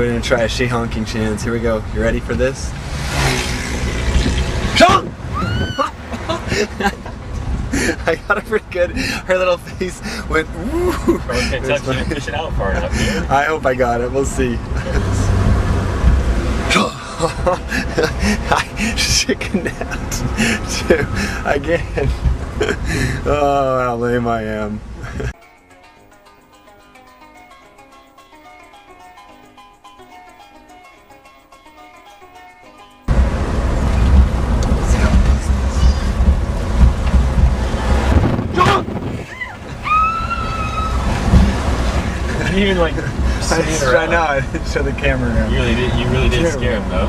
we're gonna try a she-honking chance. Here we go. You ready for this? I got it pretty good. Her little face went woo. Push it out far enough, dude. I hope I got it. We'll see. I chickened out too again. Oh, how lame I am. You even like I know, I didn't show the camera now. You really did scare him though.